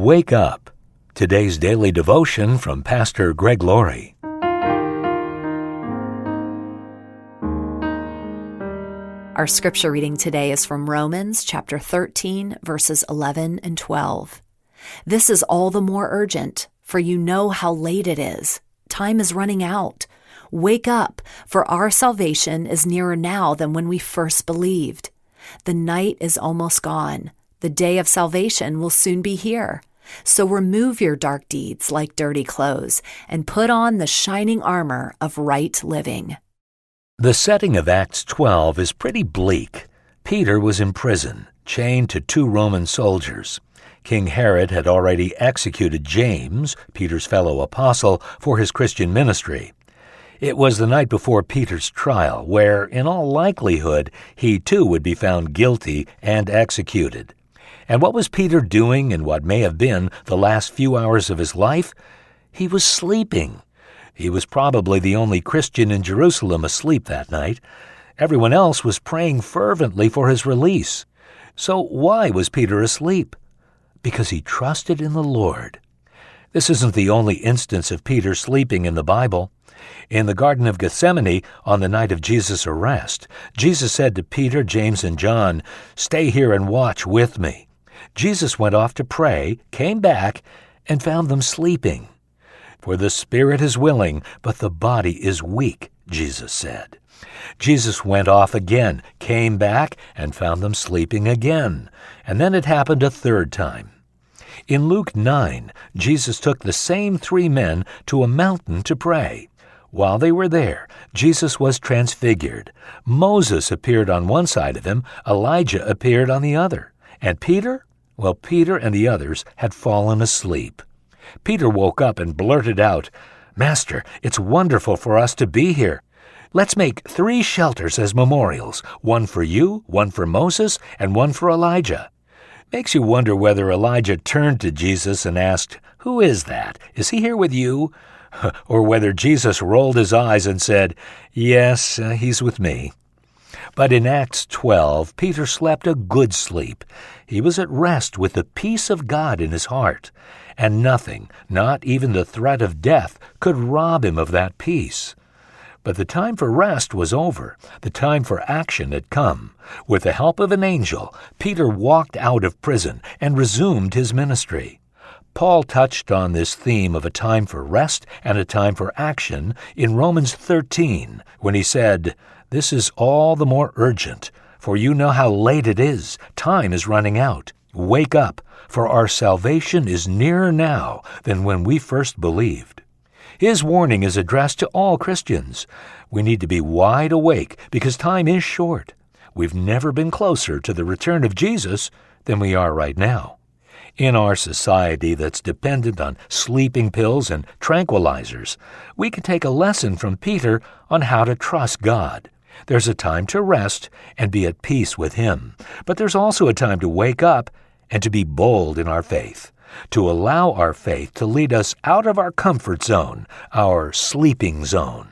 Wake Up. Today's daily devotion from Pastor Greg Laurie. Our scripture reading today is from Romans chapter 13, verses 11 and 12. This is all the more urgent, for you know how late it is. Time is running out. Wake up, for our salvation is nearer now than when we first believed. The night is almost gone. The day of salvation will soon be here. So remove your dark deeds like dirty clothes and put on the shining armor of right living. The setting of Acts 12 is pretty bleak. Peter was in prison, chained to 2 Roman soldiers. King Herod had already executed James, Peter's fellow apostle, for his Christian ministry. It was the night before Peter's trial, where, in all likelihood, he too would be found guilty and executed. And what was Peter doing in what may have been the last few hours of his life? He was sleeping. He was probably the only Christian in Jerusalem asleep that night. Everyone else was praying fervently for his release. So why was Peter asleep? Because he trusted in the Lord. This isn't the only instance of Peter sleeping in the Bible. In the Garden of Gethsemane, on the night of Jesus' arrest, Jesus said to Peter, James, and John, "Stay here and watch with me." Jesus went off to pray, came back, and found them sleeping. For the spirit is willing, but the body is weak, Jesus said. Jesus went off again, came back, and found them sleeping again. And then it happened a third time. In Luke 9, Jesus took the same 3 men to a mountain to pray. While they were there, Jesus was transfigured. Moses appeared on one side of him, Elijah appeared on the other. And Peter? Well, Peter and the others had fallen asleep. Peter woke up and blurted out, "Master, it's wonderful for us to be here. Let's make 3 shelters as memorials, one for you, one for Moses, and one for Elijah." Makes you wonder whether Elijah turned to Jesus and asked, "Who is that? Is he here with you?" Or whether Jesus rolled his eyes and said, "Yes, he's with me." But in Acts 12, Peter slept a good sleep. He was at rest with the peace of God in his heart, and nothing, not even the threat of death, could rob him of that peace. But the time for rest was over. The time for action had come. With the help of an angel, Peter walked out of prison and resumed his ministry. Paul touched on this theme of a time for rest and a time for action in Romans 13, when he said, "This is all the more urgent, for you know how late it is. Time is running out. Wake up, for our salvation is nearer now than when we first believed." His warning is addressed to all Christians. We need to be wide awake because time is short. We've never been closer to the return of Jesus than we are right now. In our society that's dependent on sleeping pills and tranquilizers, we can take a lesson from Peter on how to trust God. There's a time to rest and be at peace with Him, but there's also a time to wake up and to be bold in our faith, to allow our faith to lead us out of our comfort zone, our sleeping zone.